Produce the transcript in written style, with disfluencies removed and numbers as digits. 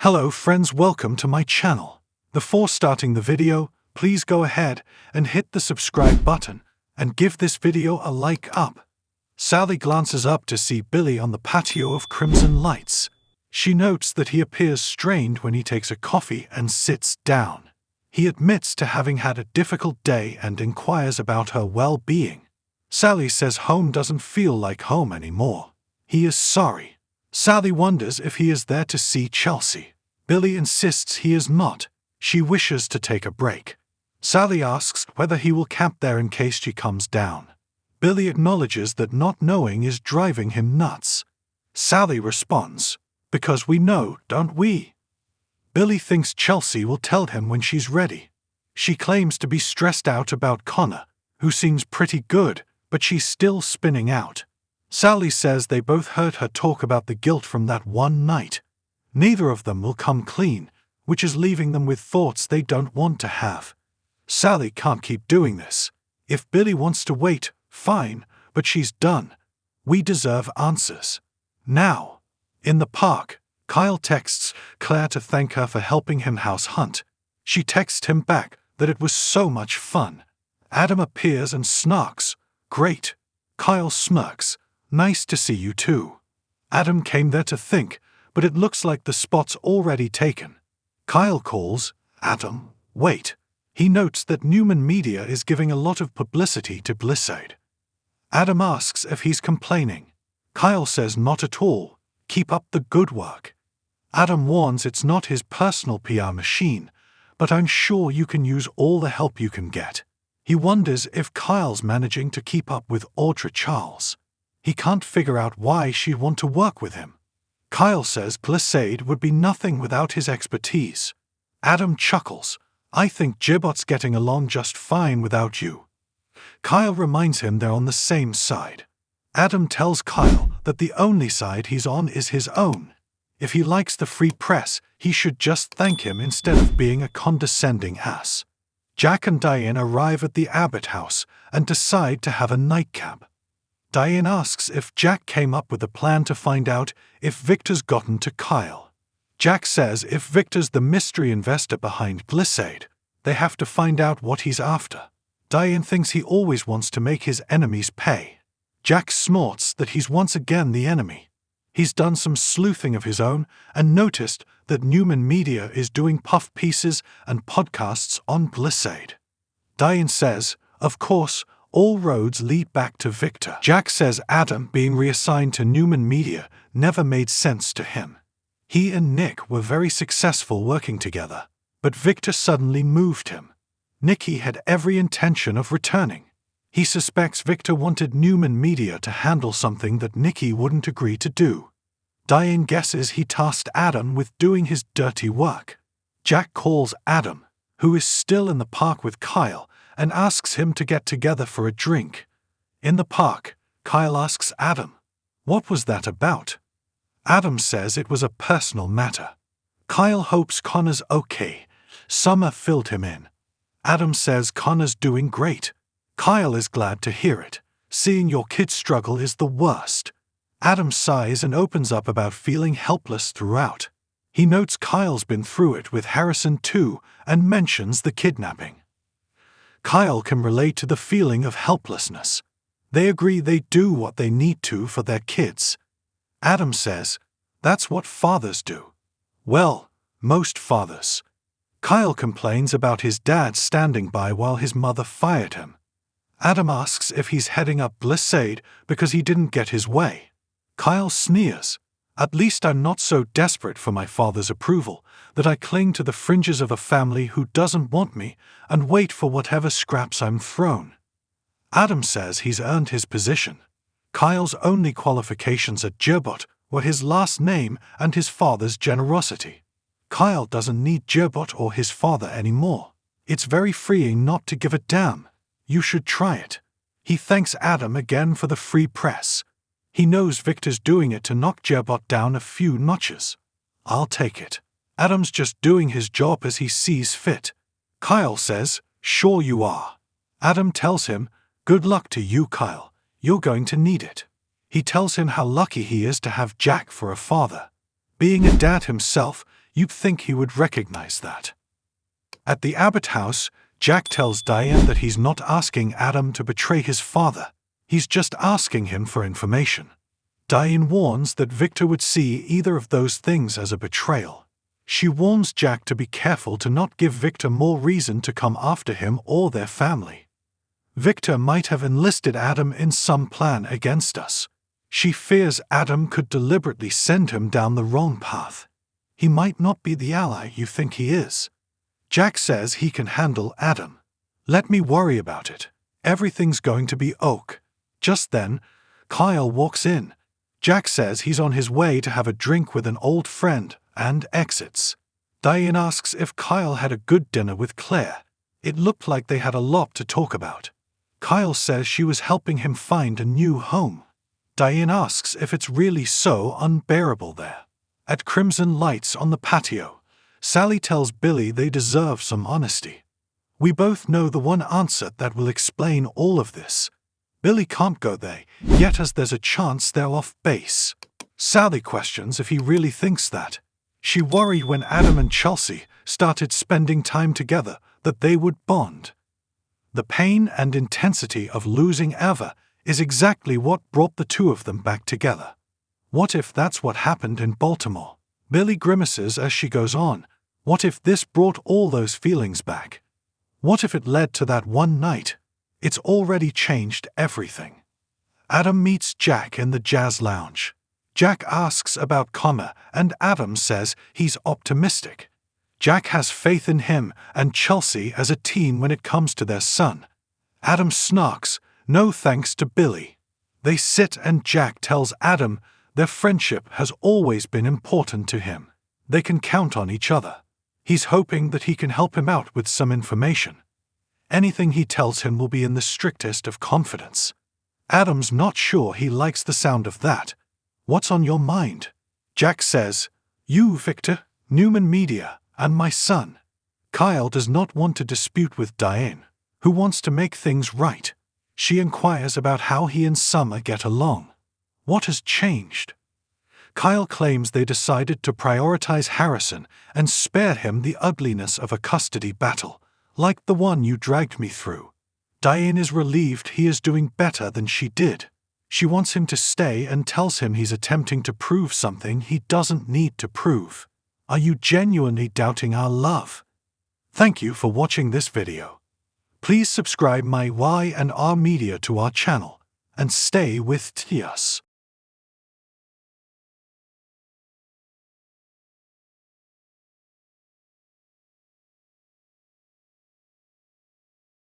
Hello friends, welcome to my channel. Before starting the video, please go ahead and hit the subscribe button and give this video a like up. Sally glances up to see Billy on the patio of crimson lights. She notes that he appears strained when he takes a coffee and sits down. He admits to having had a difficult day and inquires about her well-being. Sally says home doesn't feel like home anymore. He is sorry. Sally wonders if he is there to see Chelsea. Billy insists he is not. She wishes to take a break. Sally asks whether he will camp there in case she comes down. Billy acknowledges that not knowing is driving him nuts. Sally responds, "Because we know, don't we?" Billy thinks Chelsea will tell him when she's ready. She claims to be stressed out about Connor, who seems pretty good, but she's still spinning out. Sally says they both heard her talk about the guilt from that one night. Neither of them will come clean, which is leaving them with thoughts they don't want to have. Sally can't keep doing this. If Billy wants to wait, fine, but she's done. We deserve answers. Now. In the park, Kyle texts Claire to thank her for helping him house hunt. She texts him back that it was so much fun. Adam appears and snarks, "Great." Kyle smirks, "Nice to see you too." Adam came there to think, but it looks like the spot's already taken. Kyle calls, "Adam, wait." He notes that Newman Media is giving a lot of publicity to Glissade. Adam asks if he's complaining. Kyle says not at all. Keep up the good work. Adam warns it's not his personal PR machine, but I'm sure you can use all the help you can get. He wonders if Kyle's managing to keep up with Audra Charles. He can't figure out why she'd want to work with him. Kyle says Glissade would be nothing without his expertise. Adam chuckles, "I think Gibbot's getting along just fine without you." Kyle reminds him they're on the same side. Adam tells Kyle that the only side he's on is his own. If he likes the free press, he should just thank him instead of being a condescending ass. Jack and Diane arrive at the Abbott house and decide to have a nightcap. Diane asks if Jack came up with a plan to find out if Victor's gotten to Kyle. Jack says if Victor's the mystery investor behind Glissade, they have to find out what he's after. Diane thinks he always wants to make his enemies pay. Jack snorts that he's once again the enemy. He's done some sleuthing of his own and noticed that Newman Media is doing puff pieces and podcasts on Glissade. Diane says, of course, all roads lead back to Victor. Jack says Adam being reassigned to Newman Media never made sense to him. He and Nick were very successful working together, but Victor suddenly moved him. Nicky had every intention of returning. He suspects Victor wanted Newman Media to handle something that Nicky wouldn't agree to do. Diane guesses he tasked Adam with doing his dirty work. Jack calls Adam, who is still in the park with Kyle, and asks him to get together for a drink. In the park, Kyle asks Adam, "What was that about?" Adam says it was a personal matter. Kyle hopes Connor's okay. Summer filled him in. Adam says Connor's doing great. Kyle is glad to hear it. Seeing your kid struggle is the worst. Adam sighs and opens up about feeling helpless throughout. He notes Kyle's been through it with Harrison too and mentions the kidnapping. Kyle can relate to the feeling of helplessness. They agree they do what they need to for their kids. Adam says, "That's what fathers do." Well, most fathers. Kyle complains about his dad standing by while his mother fired him. Adam asks if he's heading up Glissade because he didn't get his way. Kyle sneers, "At least I'm not so desperate for my father's approval that I cling to the fringes of a family who doesn't want me and wait for whatever scraps I'm thrown." Adam says he's earned his position. Kyle's only qualifications at Gibbot were his last name and his father's generosity. Kyle doesn't need Gibbot or his father anymore. It's very freeing not to give a damn. You should try it. He thanks Adam again for the free press. He knows Victor's doing it to knock Gibbot down a few notches. I'll take it. Adam's just doing his job as he sees fit. Kyle says, "Sure you are." Adam tells him, "Good luck to you, Kyle. You're going to need it." He tells him how lucky he is to have Jack for a father. Being a dad himself, You'd think he would recognize that. At the Abbott house, Jack tells Diane that he's not asking Adam to betray his father. He's just asking him for information. Diane warns that Victor would see either of those things as a betrayal. She warns Jack to be careful to not give Victor more reason to come after him or their family. Victor might have enlisted Adam in some plan against us. She fears Adam could deliberately send him down the wrong path. He might not be the ally you think he is. Jack says he can handle Adam. Let me worry about it. Everything's going to be ok. Just then, Kyle walks in. Jack says he's on his way to have a drink with an old friend and exits. Diane asks if Kyle had a good dinner with Claire. It looked like they had a lot to talk about. Kyle says she was helping him find a new home. Diane asks if it's really so unbearable there. At Crimson Lights on the patio, Sally tells Billy they deserve some honesty. We both know the one answer that will explain all of this. Billy can't go there, yet as there's a chance they're off base. Sally questions if he really thinks that. She worried when Adam and Chelsea started spending time together that they would bond. The pain and intensity of losing Eva is exactly what brought the two of them back together. What if that's what happened in Baltimore? Billy grimaces as she goes on. What if this brought all those feelings back? What if it led to that one night? It's already changed everything. Adam meets Jack in the jazz lounge. Jack asks about Connor, and Adam says he's optimistic. Jack has faith in him and Chelsea as a team when it comes to their son. Adam snarks, no thanks to Billy. They sit and Jack tells Adam their friendship has always been important to him. They can count on each other. He's hoping that he can help him out with some information. Anything he tells him will be in the strictest of confidence. Adam's not sure he likes the sound of that. What's on your mind? Jack says, you, Victor, Newman Media, and my son. Kyle does not want to dispute with Diane, who wants to make things right. She inquires about how he and Summer get along. What has changed? Kyle claims they decided to prioritize Harrison and spare him the ugliness of a custody battle, like the one you dragged me through. Diane is relieved he is doing better than she did. She wants him to stay and tells him he's attempting to prove something he doesn't need to prove. Are you genuinely doubting our love? Thank you for watching this video. Please subscribe my Y&R Media to our channel and stay with us.